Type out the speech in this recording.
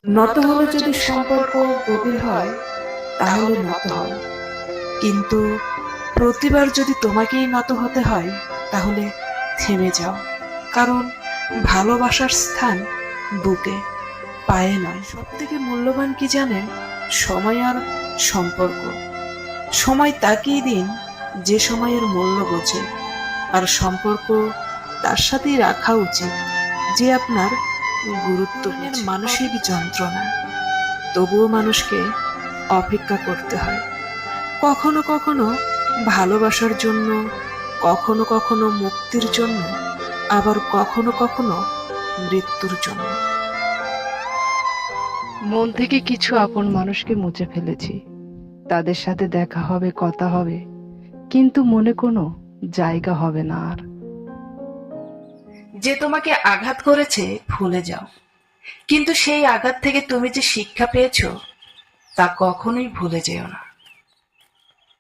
নত হলে যদি সম্পর্ক গভীর হয় তাহলে নত হও, কিন্তু প্রতিবার যদি তোমাকেই নত হতে হয় তাহলে থেমে যাও। কারণ ভালোবাসার স্থান বুকে, পায়ে নয়। সব থেকে মূল্যবান কি জানেন? সময় আর সম্পর্ক। সময় তাকেই দিন যে সময়ের মূল্য বোঝে, আর সম্পর্ক তার সাথেই রাখা উচিত যে আপনার গুরুত্ব বোঝে। মানসিক যন্ত্রণা, তবুও মানুষকে অপেক্ষা করতে হয়। কখনো কখনো ভালোবাসার জন্য, কখনো কখনো মুক্তির জন্য, আবার কখনো কখনো মৃত্যুর জন্য। মন থেকে কিছু আপন মানুষকে মুছে ফেলেছি। তাদের সাথে দেখা হবে, কথা হবে, কিন্তু মনে কোনো জায়গা হবে না আর। যে তোমাকে আঘাত করেছে ভুলে যাও, কিন্তু সেই আঘাত থেকে তুমি যে শিক্ষা পেয়েছো তা কখনোই ভুলে যেও না।